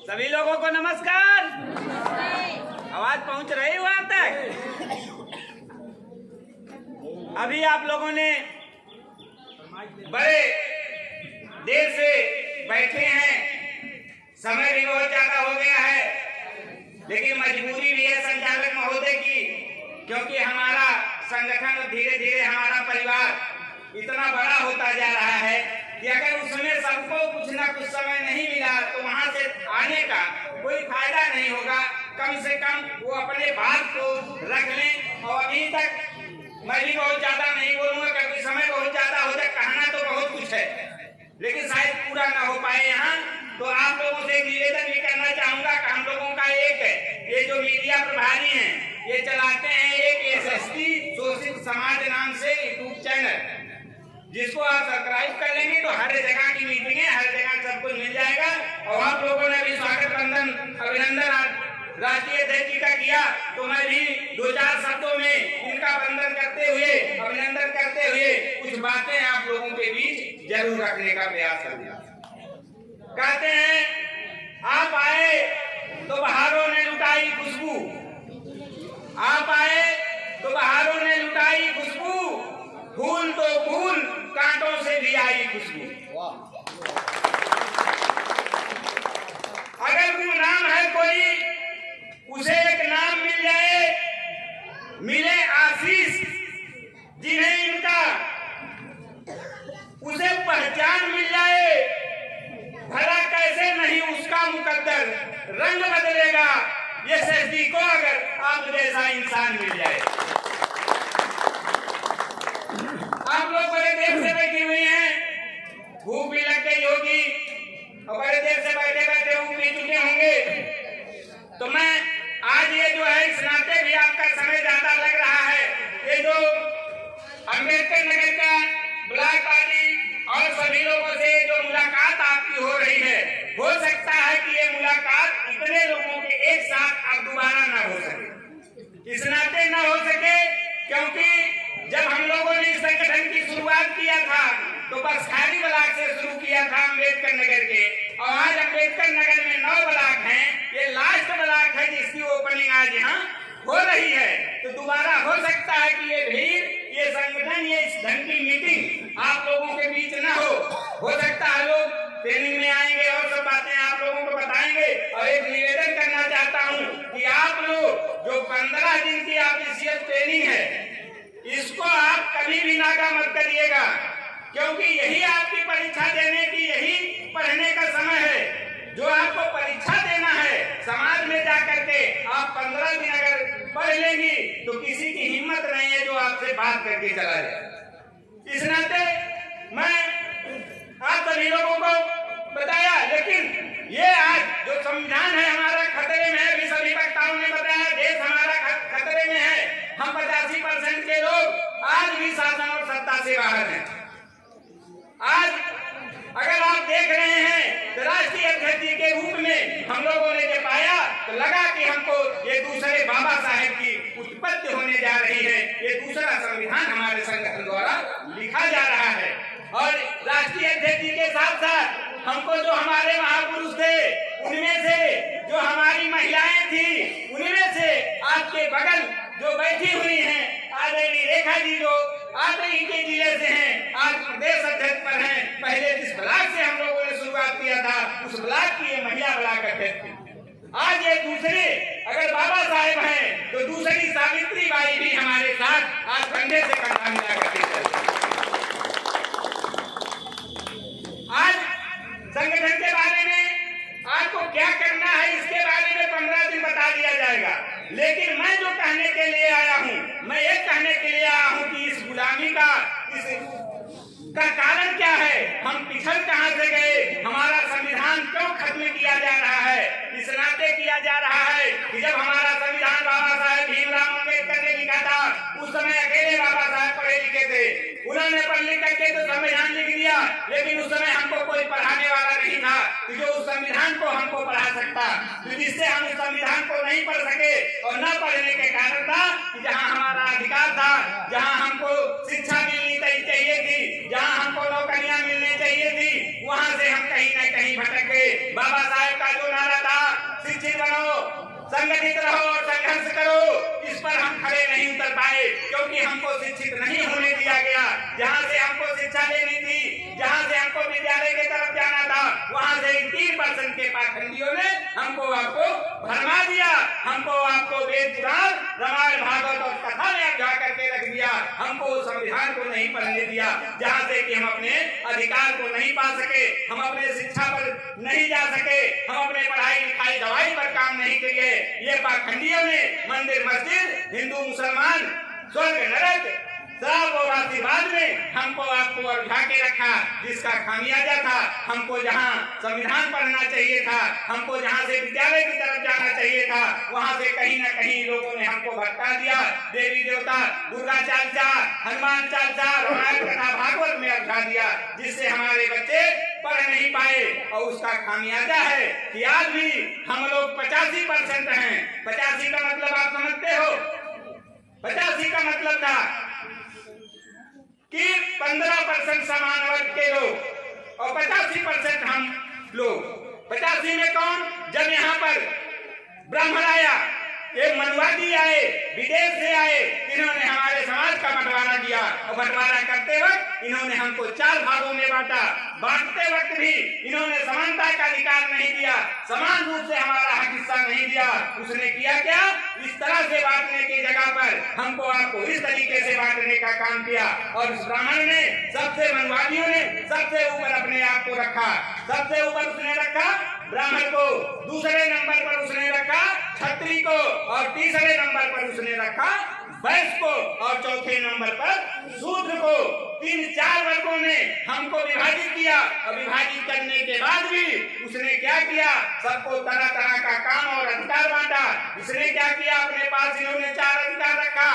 सभी लोगों को नमस्कार। आवाज पहुंच रही है वहां तक? अभी आप लोगों ने बड़े देर से बैठे हैं, समय भी बहुत ज्यादा हो गया है, लेकिन मजबूरी भी है संचालक महोदय की, क्योंकि हमारा संगठन धीरे धीरे हमारा परिवार इतना बड़ा होता जा रहा है कि अगर उसमें सबको कुछ ना कुछ समय नहीं मिला तो वहां से आने का कोई फायदा नहीं होगा। कम से कम वो अपने बात को रख लें। और अभी तक मैं भी बहुत ज्यादा नहीं बोलूंगा क्योंकि समय बहुत ज्यादा हो जाए, कहना तो बहुत कुछ है लेकिन शायद पूरा ना हो पाए यहाँ। तो आप लोगों से निवेदन भी करना चाहूंगा कि हम लोगों का एक है, ये जो मीडिया प्रभारी हैं ये चलाते हैं एक एसएसटी शोषित समाज नाम से यूट्यूब चैनल, जिसको आप सब्सक्राइब कर लेंगे तो हर जगह की मीटिंग है, हर जगह सब कुछ मिल जाएगा। और आप लोगों ने भी स्वागत बंदन अभिनंदन राष्ट्रीय अध्यक्ष जी का किया, तो मैं भी दो चार शब्दों में इनका वंदन करते हुए अभिनंदन करते हुए कुछ बातें आप लोगों के बीच जरूर रखने का प्रयास करूंगा। कहते हैं आप आए तो बहारों ने लुटाई खुशबू, आप आए तो बहारों ने लुटाई खुशबू, फूल तो फूल कांटों से भी आई खुशबू। अगर कोई नाम है कोई उसे एक नाम मिल जाए, मिले आशीष जिन्हें इनका, उसे पहचान मिल जाए, भला कैसे नहीं उसका मुकद्दर रंग बदलेगा ये एसएसटी को अगर आप जैसा इंसान मिल जाए। आप लोग बड़े देर से बैठी हुई हैं, भूख भी लग गई होगी और बड़े देर से बैठे बैठे भूख पी चुके होंगे, तो मैं आज ये जो है इस नाते भी आपका समय ज्यादा लग रहा है। ये जो अम्बेडकर नगर का ब्लॉक पार्टी और सभी लोगों से जो मुलाकात आपकी हो रही है, हो सकता है कि ये मुलाकात इतने लोगों के एक साथ अब दोबारा ना हो सके। इस नाते ना हो सके क्योंकि जब हम लोगों ने इस संगठन की शुरुआत किया था तो बस खाली ब्लॉक से शुरू किया था अम्बेडकर नगर के, और आज अम्बेडकर नगर में 9 ब्लॉक हैं, ये लास्ट ब्लॉक है जिसकी ओपनिंग आज यहाँ हो रही है। तो दोबारा हो सकता है कि ये भीड़, ये संगठन, ये इस ढंग की मीटिंग आप लोगों के बीच ना हो सकता है लोग ट्रेनिंग में आएंगे और सब बातें आप लोगों को बताएंगे। और एक निवेदन करना चाहता हूँ कि आप लोग जो 15 दिन की ऑफिशियल ट्रेनिंग है इसको आप कभी भी नागा मत करिएगा, क्योंकि यही आपकी परीक्षा देने की, यही पढ़ने का समय है। जो आपको परीक्षा देना है समाज में जाकर के आप 15 दिन अगर पढ़ लेंगी तो किसी की हिम्मत नहीं है जो आपसे बात करके चला जाए। इस नाते मैं आप सभी लोगों को बताया, लेकिन ये आज जो संविधान है हमारा खतरे में है, भी सभी वक्ताओं ने बताया देश हमारा खतरे में है। हम 85% के लोग आज भी शासन और सत्ता से बाहर हैं। आज अगर आप देख रहे हैं तो राष्ट्रीय अध्यक्ष जी के रूप में हम लोगों ने जब पाया तो लगा कि हमको ये दूसरे बाबा साहेब की उत्पत्ति होने जा रही है, ये दूसरा संविधान हमारे संगठन द्वारा लिखा जा रहा है। और राष्ट्रीय अध्यक्ष जी के साथ साथ हमको जो हमारे महापुरुष थे उनमें से, जो हमारी महिलाएं थी उनमें से, आपके बगल जो बैठी हुई हैं आदरणीय रेखा जी जो आदरणीय के जिले से हैं, आज प्रदेश अध्यक्ष पर हैं, पहले जिस ब्लॉक से हम लोगों ने शुरुआत किया था उस ब्लॉक की ये महिला ब्लॉक अध्यक्ष थी। आज ये दूसरे अगर बाबा साहेब हैं तो दूसरी सावित्री बाई भी हमारे साथ आज कंधे से कंधा मिला करके चलते। आज संगठन के बारे में आपको क्या करना है इसके बारे में 15 दिन बता दिया जाएगा, लेकिन मैं जो कहने के लिए आया हूँ, मैं ये कहने के लिए आया हूँ कि इस गुलामी का कारण क्या है, हम पिछड़ कहाँ से गए, हमारा संविधान क्यों खत्म किया जा रहा है। इस नाते किया जा रहा है कि जब हमारा संविधान बाबा साहेब भीमराव अम्बेडकर ने लिखा था उस समय अकेले बाबा साहेब पढ़े लिखे थे, उन्होंने पढ़ लिख करके तो संविधान लिख दिया, लेकिन उस समय हमको कोई पढ़ाने वाला नहीं था कि जो उस संविधान को हमको पढ़ा सकता, तो जिससे हम उस संविधान को नहीं पढ़ सके। और न पढ़ने के कारण था कि जहाँ हमारा अधिकार था, जहाँ हमको शिक्षा मिलनी चाहिए थी, जहाँ हमको नौकरियां मिलनी चाहिए थी, वहाँ से हम कहीं न कहीं भटक गए। बाबा साहेब का जो नारा था दिया, जहाँ से कि हम अपने अधिकार को नहीं पा सके, हम अपने शिक्षा पर नहीं जा सके, हम अपने पढ़ाई लिखाई दवाई पर काम नहीं किए। ये पाखंडियों ने मंदिर मस्जिद, हिंदू मुसलमान, स्वर्ग नरक, सब और आशीर्वाद में हमको आपको उलझा के रखा, जिसका खामियाजा था हमको जहाँ संविधान पढ़ना चाहिए था, हमको जहाँ से विद्यालय की तरफ जाना चाहिए था, वहाँ से कहीं न कहीं लोगों ने हमको भटका दिया। देवी देवता, दुर्गा चालीसा, हनुमान चालीसा, रामायण कथा, भागवत में उलझा दिया, जिससे हमारे बच्चे पढ़ नहीं पाए। और उसका खामियाजा है कि आज भी हम लोग 85% हैं। 85 का मतलब आप समझते हो? 85 का मतलब था कि 15% समान वर्ग के लोग और 85% हम लोग। 85 में कौन? जब यहाँ पर ब्राह्मण आया, एक मनुवादी आए, विदेश से आए, इन्होंने हमारे समाज का बंटवारा किया और बंटवारा करते वक्त इन्होंने हमको 4 भागों में बांटा। बांटते वक्त भी इन्होंने समानता का अधिकार नहीं दिया, समान रूप से हमारा हक हिस्सा नहीं दिया। उसने किया क्या? इस तरह से बांटने की जगह पर हमको आपको इस तरीके से बांटने का काम किया। और इस ब्राह्मण ने, सबसे मनवादियों ने सबसे ऊपर अपने आप को रखा। सबसे ऊपर उसने रखा ब्राह्मण को, दूसरे नंबर पर उसने रखा क्षत्रिय को, और तीसरे नंबर पर उसने रखा वैश्य को, और चौथे नंबर पर शूद्र को। 3-4 वर्गों में हमको विभाजित किया। और विभाजित करने के बाद भी उसने क्या किया? सबको तरह तरह का काम और अधिकार बांटा। इसने क्या किया? अपने पास इन्होंने 4 अधिकार रखा,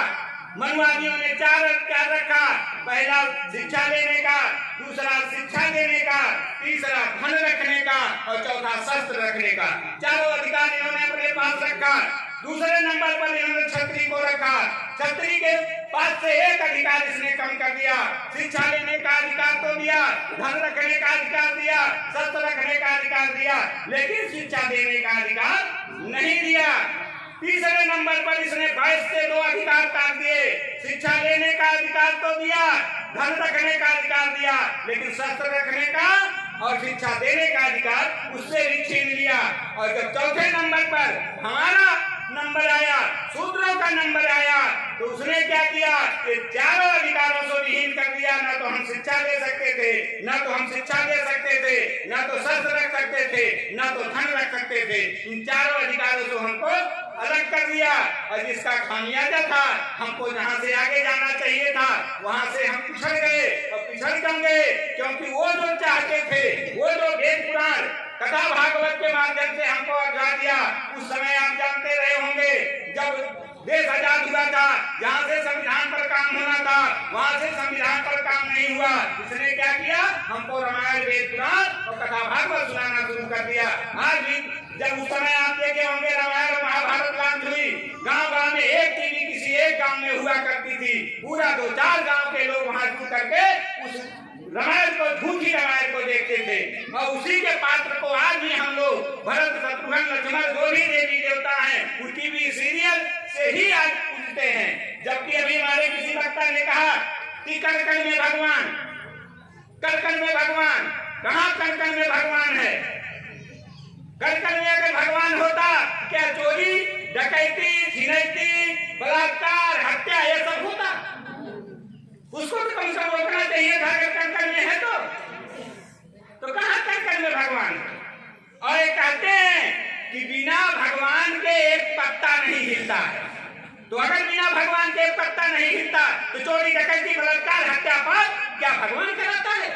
मनुवादियों ने 4 अधिकार रखा। पहला शिक्षा लेने का, दूसरा शिक्षा देने का, तीसरा धन रखने का, और चौथा शस्त्र रखने का। 4 अधिकार इन्होंने अपने पास रखा। दूसरे नंबर पर इन्होंने क्षत्रिय को रखा। क्षत्रिय के पास से एक अधिकार इसने कम कर दिया। शिक्षा लेने का अधिकार तो दिया, धन रखने का अधिकार दिया, शस्त्र रखने का अधिकार दिया, लेकिन शिक्षा देने का अधिकार नहीं दिया। तीसरे नंबर पर इसने वैश्य से 2 अधिकार काट दिए। शिक्षा लेने का अधिकार तो दिया, धन रखने का अधिकार दिया, लेकिन शस्त्र रखने का और शिक्षा देने का अधिकार उससे भी छीन लिया। और जब चौथे नंबर पर हमारा नंबर आया, शूद्रों का नंबर आया, तो उसने क्या किया? ये 4 अधिकारों से विहीन कर दिया। न तो हम शिक्षा ले सकते थे, न तो हम शिक्षा दे सकते थे, न तो शस्त्र रख सकते थे, न तो धन रख सकते थे। इन 4 अधिकारों से हमको अलग कर दिया। और जिसका खामियाजा था, हमको जहाँ से आगे जाना चाहिए था, वहाँ से हम पिछड़ गए। और पिछड़ क्यों गए? क्योंकि वो जो चाहते थे, वो जो वेद पुराण कथा भागवत के माध्यम से हमको अवधा दिया, उस समय आप जानते रहे होंगे, जब देश आजाद हुआ था, जहाँ से संविधान पर काम होना था, वहाँ से संविधान पर काम नहीं हुआ। इसने क्या किया? हमको रामायण, वेद पुराण और कथा भागवत सुनाना शुरू कर दिया। आज भी जब उस समय आप देखे होंगे रामायण और महाभारत लॉन्च हुई, गांव-गांव में एक टीवी किसी एक गांव में हुआ करती थी। पूरा 2-4 गांव के लोग वहां जुट करके उस रामायण को, झूठी रामायण को देखते थे। और उसी के पात्र को आज भी हम लोग भरत, शत्रुघ्न, लक्ष्मण, जो भी देवी देवता हैं, उस टीवी सीरियल से ही आज पूजते हैं। जबकि अभी हमारे किसी वक्ता ने कहा कि कण-कण में भगवान, कण-कण में भगवान, कहाँ कण-कण में भगवान है? कण-कण में अगर भगवान होता, क्या चोरी, डकैती, छिनैती, बलात्कार, हत्या ये सब होता? उसको तो कम से कम रोकना चाहिए था। अगर कण-कण में है तो कहाँ कण-कण में भगवान? और ये कहते हैं कि बिना भगवान के एक पत्ता नहीं हिलता है। तो अगर बिना भगवान के एक पत्ता नहीं हिलता, तो चोरी, डकैती, बलात्कार, हत्या पाप क्या भगवान कराता है?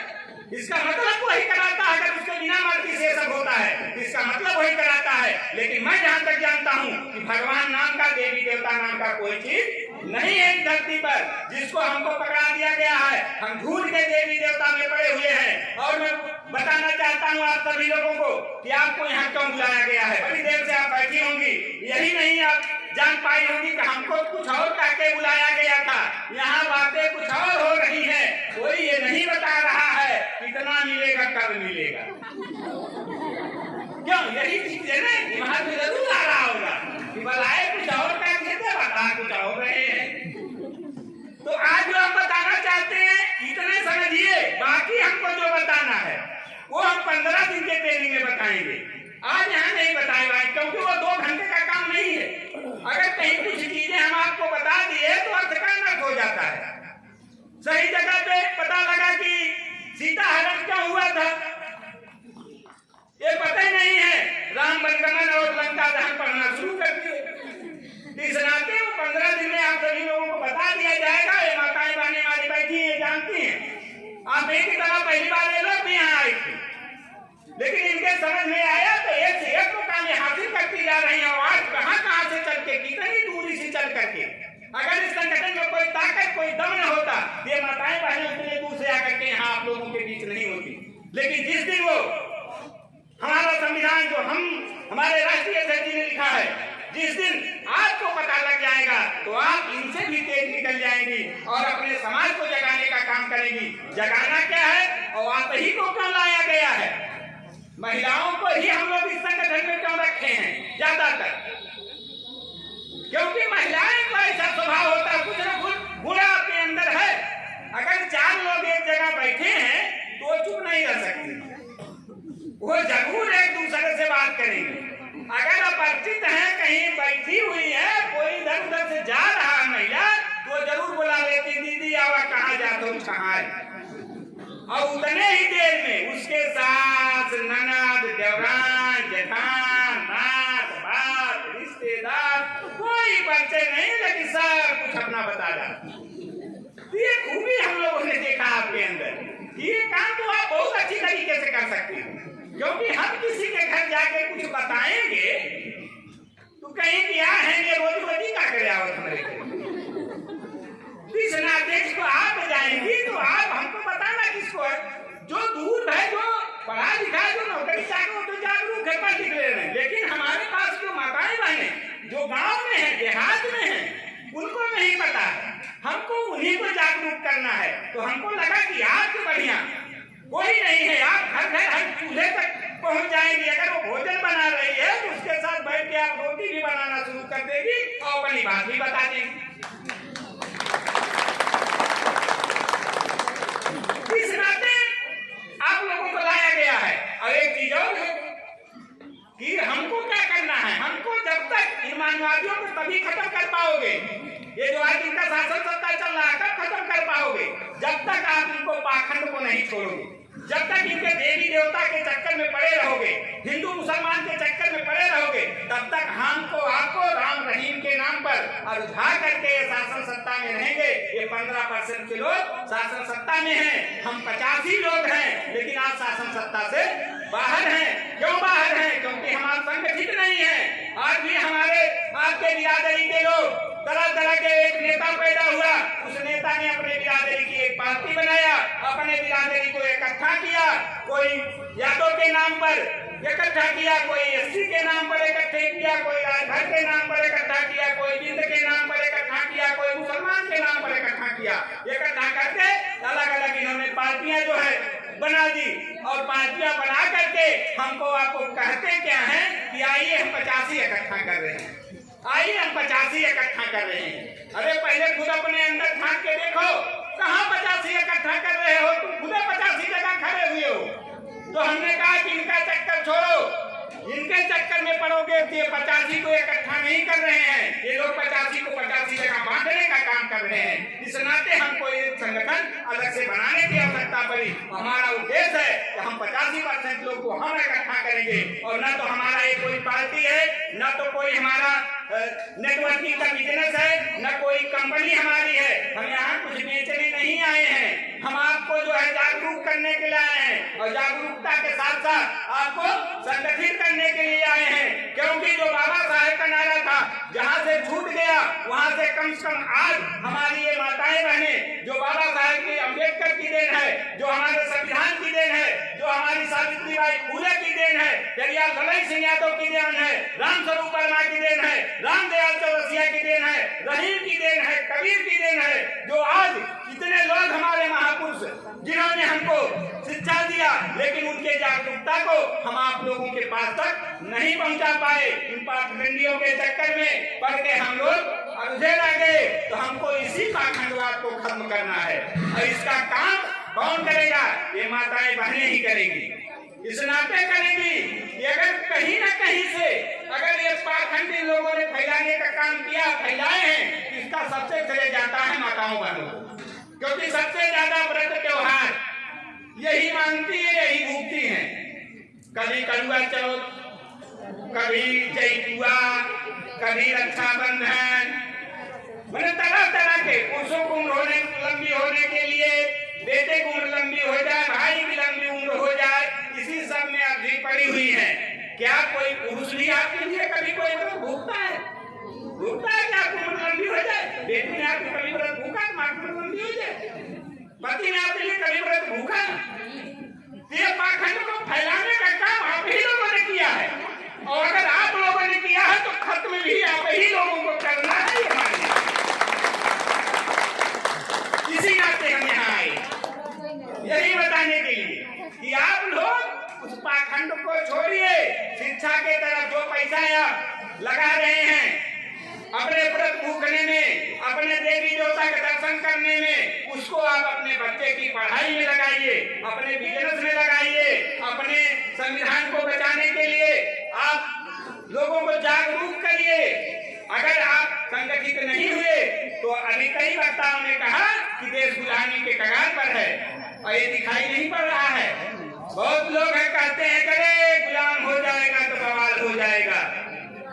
इसका मतलब वही कराता है। अगर उसके बिना मर्जी से सब होता है, इसका मतलब वही कराता है। लेकिन मैं जहाँ तक जानता हूँ कि भगवान नाम का, देवी देवता नाम का कोई चीज नहीं है इस धरती पर, जिसको हमको पकड़ा दिया गया है। हम झूठ के देवी देवता में पड़े हुए हैं। और मैं बताना चाहता हूँ आप सभी लोगों को कि आपको यहाँ क्यों बुलाया गया है। बड़ी देर से आप बैठी होंगी, यही नहीं आप जान पाई होंगी कि हमको कुछ और कहके बुलाया गया था। यहाँ बातें कुछ और हो रही है। कोई ये नहीं बता रहा है कितना मिलेगा, कब मिलेगा। क्यों? यही चीज है ना, वहां से जरूर आ रहा होगा कि बुलाए कुछ और कहते थे, बता कुछ और रहे हैं। तो आज जो हम बताना चाहते हैं इतने समझिए, बाकी हमको जो बताना है वो हम 15 दिन के ट्रेनिंग में बताएंगे। आज यहाँ नहीं बताएगा, क्योंकि वो 2 घंटे का काम नहीं है। अगर कहीं कुछ चीजें हम आपको बता दिए तो अर्थ का नर्थ हो जाता है। सही जगह पे पता ये पता ही नहीं है, राम वनगमन और लंका दहन पढ़ना शुरू कर दिए। इस नाते 15 दिन में आप सभी लोगों को बता दिया जाएगा। ये माताएं बहनें हमारी बैठी है, जानती हैं। आप एक ही तरह पहली बार ये लोग भी यहाँ आए थे, लेकिन इनके समझ में आया तो एक से एक मुकाम हासिल करती जा रही है। और आज कहाँ से चल के, कितनी दूरी से चल करके, अगर इस संगठन में कोई ताकत, कोई दम न होता, ये माताएं बहनें उतने दूर से आकर के यहाँ आप लोगों के बीच नहीं होती। लेकिन जिस दिन वो हमारा संविधान जो हमारे राष्ट्रीय अध्यक्ष जी ने लिखा है, जिस दिन आपको पता लग जाएगा तो आप इनसे भी तेज निकल जाएंगी और अपने समाज को जगाने का काम करेंगी। जगाना क्या है और आप ही को क्यों लाया गया है? महिलाओं को ही हम लोग इस संगठन में क्यों रखे हैं ज्यादातर? क्योंकि महिलाएं का ऐसा स्वभाव होता है, कुछ ना कुछ बुरा अपने अंदर है। अगर 4 लोग एक जगह बैठे हैं तो वो चुप नहीं रह सकते, वो जरूर एक दूसरे से बात करेंगे। अगर अपरिचित है, कहीं बैठी हुई है, कोई इधर उधर से जा रहा है महिला, तो जरूर बुला लेती, दीदी आवा कहाँ जाते हो, कहाँ है। और उतने ही देर में उसके सास, ननद, देवरान, जेठान, नात, बात, रिश्तेदार, कोई परिचय नहीं, लेकिन सब कुछ अपना बता जाता। ये खूबी हम लोगों ने देखा आपके अंदर। ये काम तो आप बहुत अच्छी तरीके से कर सकते हो, क्योंकि हम किसी के घर जाके कुछ बताएंगे तो कहीं क्या है, ये रोजी का करे आवत हमारे देश को आप जाएंगी तो आप हमको बताना किसको है। जो दूर है, जो पढ़ा लिखा है, जो नौकरी चाहे, तो जागरूक है, पढ़ लिख रहे हैं। लेकिन हमारे पास जो माताएं बहनें जो गांव में है, देहात में है, उनको नहीं पता है। हमको उन्हीं को जागरूक करना है। तो हमको लगा कि आपसे बढ़िया कोई नहीं है। आप घर घर हर चूल्हे तक पहुंच जाएंगी। अगर वो भोजन बना रही है तो उसके साथ बैठ के आप रोटी भी बनाना शुरू कर देगी और अपनी बात भी बता देगी। इस नाते आप लोगों को लाया गया है। और एक चीज और है कि हमको क्या करना है। हमको जब तक इन मानवादियों को तभी खत्म कर पाओगे, ये जो आज इनका शासन सत्ता चल रहा है, कब खत्म कर पाओगे? जब तक आप इनको पाखंड को नहीं छोड़ोगे, जब तक इनके देवी देवता के चक्कर में पड़े रहोगे, हिंदू मुसलमान के चक्कर में पड़े रहोगे, तब तक हमको आपको राम रहीम के नाम पर उठा करके शासन सत्ता में रहेंगे। ये 15% के लोग शासन सत्ता में हैं, हम 85 लोग हैं, लेकिन आप शासन सत्ता से बाहर हैं। क्यों बाहर हैं? क्योंकि हमारा संगठित नहीं है। आज भी हमारे आपके बिरादरी के लोग तरह तरह के एक नेता पैदा हुआ, उस नेता ने अपने बिरादरी की एक पार्टी बनाया, अपने बिरादरी को इकट्ठा किया। कोई यादव के नाम पर इकट्ठा किया, कोई एससी के नाम पर इकट्ठे किया, कोई राजभर के नाम पर इकट्ठा किया, कोई बिंद के नाम पर इकट्ठा किया, कोई मुसलमान के नाम पर इकट्ठा किया। इकट्ठा करके अलग अलग इन्होंने पार्टियां जो है बना दी। और पार्टियां बना करके हमको आपको कहते क्या है कि आइए हम 85 इकट्ठा कर रहे हैं, आइए हम 85 इकट्ठा कर रहे हैं। अरे पहले खुद अपने अंदर झांक के देखो, कहाँ 85 इकट्ठा कर रहे हो? तुम खुद 85 जगह खड़े हुए हो। तो हमने कहा कि इनका चक्कर छोड़ो, इनके चक्कर में पड़ोगे तो ये 85 को इकट्ठा नहीं कर रहे हैं, ये लोग 85 को 85 जगह बांटने का काम कर रहे हैं। इस नाते हमको एक संगठन अलग से बनाने की आवश्यकता पड़ी। हमारा उद्देश्य है कि हम 85% लोग को हम इकट्ठा करेंगे। और न तो हमारा ये कोई पार्टी है, न तो कोई हमारा नेटवर्किंग का बिजनेस है, न कोई कंपनी हमारी है। हम यहाँ कुछ बेचने नहीं आए हैं, हम आपको जो है जागरूक करने के लिए आए हैं और जागरूकता के साथ साथ आपको संगठित करने के लिए आए हैं। क्योंकि जो बाबा साहेब का नारा था, जहाँ से छूट गया वहाँ से कम आज हमारी ये माताएं बहनें, जो बाबा साहेब की अम्बेडकर की देन है, जो हमारे संविधान की देन है, जो हमारी सावित्रीबाई फुले की देन है, पेरियार ललन सिंह यादव की देन है, रामस्वरूप वर्मा की देन है, रामदयाल चौरसिया की देन है, रहीम की देन है, कबीर की देन है, जो आज इतने लोग हमारे महापुरुष जिन्होंने हमको शिक्षा दिया, लेकिन उनके जागरूकता को हम आप लोगों के पास तक नहीं पहुंचा पाए। इन पाखंडियों के चक्कर में पड़ के हम लोग उलझे रह गए। तो हमको इसी पाखंडवाद को खत्म करना है और इसका काम कौन करेगा? ये माताएं बहनें ही करेंगी। इस नाते करेंगी कि अगर कहीं न कहीं से अगर ये पाखंडी लोगों ने फैलाने का काम किया, फैलाए हैं, इसका सबसे श्रेय जाता है माताओं बहनों को। क्योंकि सबसे ज्यादा व्रत त्योहार यही मानती है, यही भूखती है। कभी कड़ुआ चौथ, कभी जैतुआ, कभी रक्षाबंधन, मैंने तरह तरह के पुरुषों की उम्र लंबी होने के लिए, बेटे की उम्र लंबी हो जाए, भाई की लंबी उम्र हो जाए, इसी सब में अवधि पड़ी हुई है। क्या कोई पुरुष भी आपके लिए कभी कोई व्रत भूखता है? भूखता है कि आपकी उम्र लंबी हो जाए? बेटी ने आपकी कभी व्रत भूखा तो आपकी उम्र लंबी हो जाए? पति ने आपके लिए कभी व्रत भूखा? ये पाखंड को फैलाने का काम आप ही लोगों ने किया है, और अगर आप लोगों ने किया है तो खत्म भी आप ही लोगों को करना है। ये मानिए, इसी नाते हम यहाँ आए यही बताने के लिए कि आप लोग उस पाखंड को छोड़िए। शिक्षा के तरफ जो पैसा आप लगा रहे हैं अपने व्रत भूखने में, अपने देवी देवता के दर्शन करने में, उसको आप अपने बच्चे की पढ़ाई में लगाइए, अपने बिजनेस में लगाइए, अपने संविधान को बचाने के लिए आप लोगों को जागरूक करिए। अगर आप संगठित नहीं हुए तो अभी कई वक्ताओं ने कहा कि देश गुलामी के कगार पर है, और ये दिखाई नहीं पड़ रहा है। बहुत लोग है कहते हैं करे गुलाम हो जाएगा तो बवाल हो जाएगा।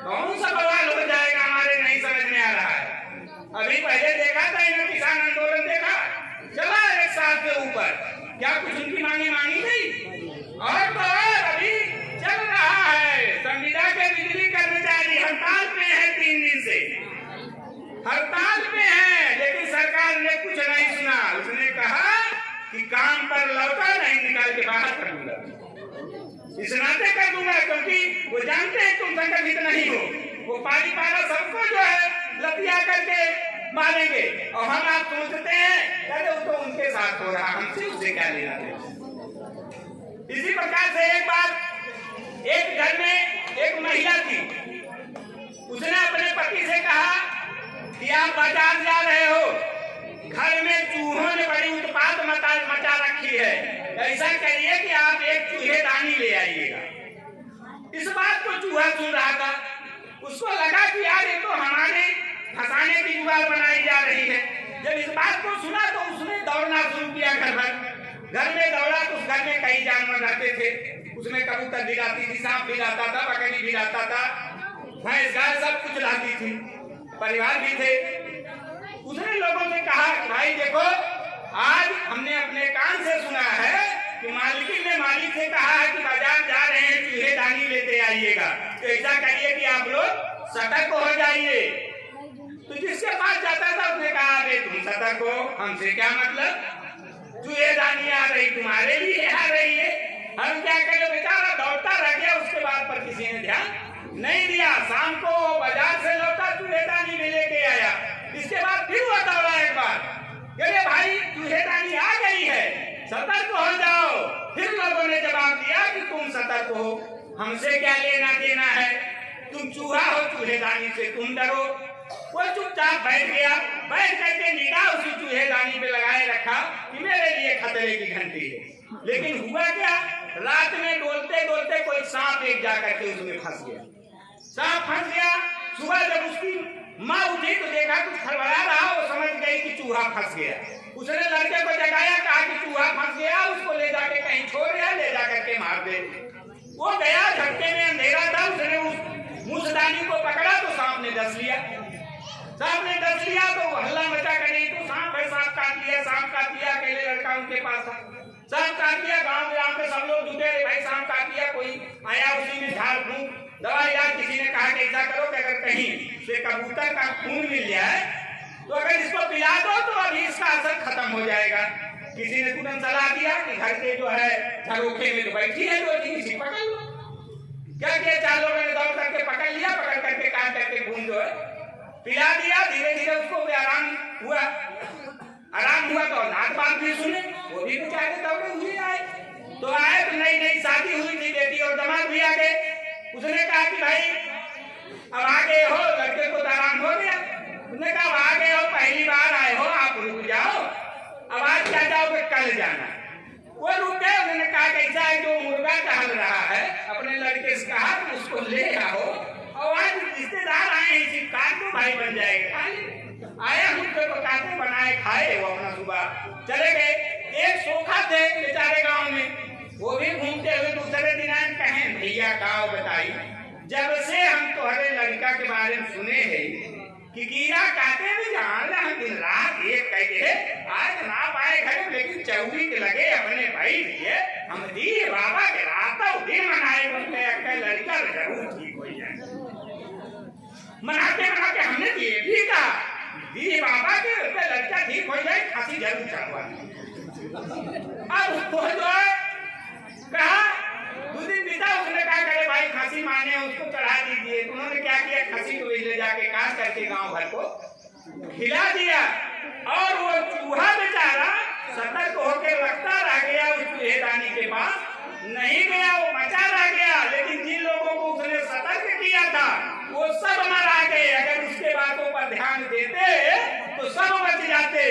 कौन सा बवाल हो जाएगा हमारे नहीं समझ में आ रहा है। अभी पहले देखा था इन्होंने किसान आंदोलन देखा, चला 1 साल के ऊपर, क्या कुछ उनकी मांगे मांगी गई? और तो और अभी चल रहा है संविदा के बिजली कर्मचारी हड़ताल पे है, 3 दिन से हड़ताल पे है, लेकिन सरकार ने कुछ नहीं सुना। उसने कहा कि काम पर लौटा, नहीं निकाल के बाहर कर दूंगा, इस नाते कर दूंगा, क्योंकि वो जानते हैं तुम संगठित नहीं हो। वो पानी पाना सबको जो है लतिया करके मारेंगे, और हम आप सोचते हैं अरे वो तो उनके साथ हो रहा, हमसे उससे क्या लेना देना। इसी प्रकार से एक बार एक घर में एक महिला थी, उसने अपने पति से कहा कि आप बाजार जा रहे हो, घर में चूहों ने बड़ी उत्पात मचा रखी है, ऐसा करिए कि आप एक चूहेदानी ले आइएगा। इस बात को चूहा सुन रहा था, उसको लगा कि यार ये तो हमारे फंसाने की जुगाड़ बनाई जा रही है। जब इस बात को सुना तो उसने दौड़ना शुरू किया घर भर। घर में दौड़ा तो उस घर में कई जानवर रहते थे, उसमें कबूतर भी रहती थी, सांप भी रहता था, बकरी भी रहता था, भैंस गाय सब कुछ रहती थी, परिवार भी थे। उसने लोगों से कहा भाई देखो, आज हमने अपने कान से सुना है कि मालिक ने मालिक से कहा है कि बाजार जा रहे हैं, चूहेदानी लेते आइएगा, तो ऐसा करिए कि आप लोग सतर्क हो जाइए। तो जिसके पास जाता था उसने कहा अरे तुम सतर्क हो, हमसे क्या मतलब, चूहेदानी आ रही तुम्हारे लिए आ रही है, हम क्या करें। बेचारा दौड़ता रह गया, उसके बाद पर किसी ने ध्यान नहीं दिया। शाम को बाजार से लौटा, चूहेदानी भी लेके आया। इसके बाद फिर वो दौड़ा एक बार, अरे भाई चूहेदानी आ गई है, सतर्क हो जाओ। फिर लोगों ने जवाब दिया कि तुम सतर्क हो, हमसे क्या लेना देना है, तुम चूहा हो, चूहेदानी से तुम डरो। वो चुपचाप बैठ गया, बैठ करके निगाह उसी चूहेदानी पे लगाए रखा कि मेरे लिए खतरे की घंटी है। लेकिन हुआ क्या, रात में डोलते डोलते कोई सांप एक जा करके उसमें फंस गया। सांप फंस गया, सुबह जब उसकी माँ उठी तो देखा कुछ खड़बड़ा रहा, वो समझ गई कि चूहा फंस गया। उसने लड़के को जगाया, कहा कि चूहा फंस गया, उसको ले जाके कहीं छोड़ गया, ले जा करके मार दे। वो गया, झटके में अंधेरा था, उसने उस मूसदानी को पकड़ा तो सांप ने डस लिया। सांप ने डस लिया तो हल्ला मचा कर नहीं तो सांप है, सांप काट लिया, सांप काट लिया। अकेले लड़का उनके पास था, सांप काट लिया। गाँव में सब लोग जुटे रहे, भाई सांप काट लिया। कोई आया, उसी में झाड़ फूंक दवा यार। किसी ने कहा कि ऐसा करो कि अगर कहीं से कबूतर का खून मिल जाए तो अगर इसको पिला दो तो अभी इसका असर खत्म हो जाएगा। किसी ने तुरंत सलाह दिया कि घर के जो है झरोखे में तो बैठी है, दो तीन इसी पकड़ लो। क्या किया, 4 लोगों ने दौड़ करके पकड़ लिया, पकड़ करके काट करके खून जो है पिला दिया। धीरे धीरे उसको भी आराम हुआ तो नाक बात भी सुने, वो भी बेचारे दौड़े हुए आए। तो आए तो नई शादी हुई थी, बेटी और दामाद भी आ गए। उसने कहा कि भाई अब आ गए हो, लड़के को तो आराम हो गया। उसने कहा आ गए हो, पहली बार आए हो, आप रुक जाओ, अब आज क्या जाओगे, कल जाना। वो रुक गए। उन्होंने कहा कि ऐसा है जो मुर्गा टहल रहा है, अपने लड़के से कहा कि उसको ले आओ, और आज रिश्तेदार आए हैं, इसी काट दो, भाई बन जाएगा। आया मुर्गे को काटे, बनाए, खाए, वो अपना सुबह चले गए। एक सोखा थे बेचारे गाँव में, वो भी घूमते हुए दूसरे दिन आए, कहें भैया का बताई, जब से हम तुम्हारे लड़का के बारे में सुने हैं कि कीड़ा काटे भी जान ले, हम दिन रात एक कह के आज ना पाए घर, लेकिन चौबी के लगे अपने भाई दिए हम दी बाबा के रात दिन मनाए, उनके लड़का जरूर ठीक हो जाए। मनाते मनाते हमने ये भी कहा दी बाबा के लड़का ठीक हो जाए, खांसी जरूर चढ़वा। अब उसको जो कहा 2 दिन बीता, उसने कहा करे भाई खांसी माने उसको चढ़ा दीजिए। उन्होंने क्या किया, खांसी को ले जाके काट करके गांव भर को खिला दिया, और वो चूहा बेचारा सतर्क होकर रखता रह गया उस चूहेदानी के पास, नहीं गया, वो मचा रह गया। लेकिन जिन लोगों को उसने सतर्क किया था वो सब मरा गए। अगर उसके बातों पर ध्यान देते तो सब बच जाते।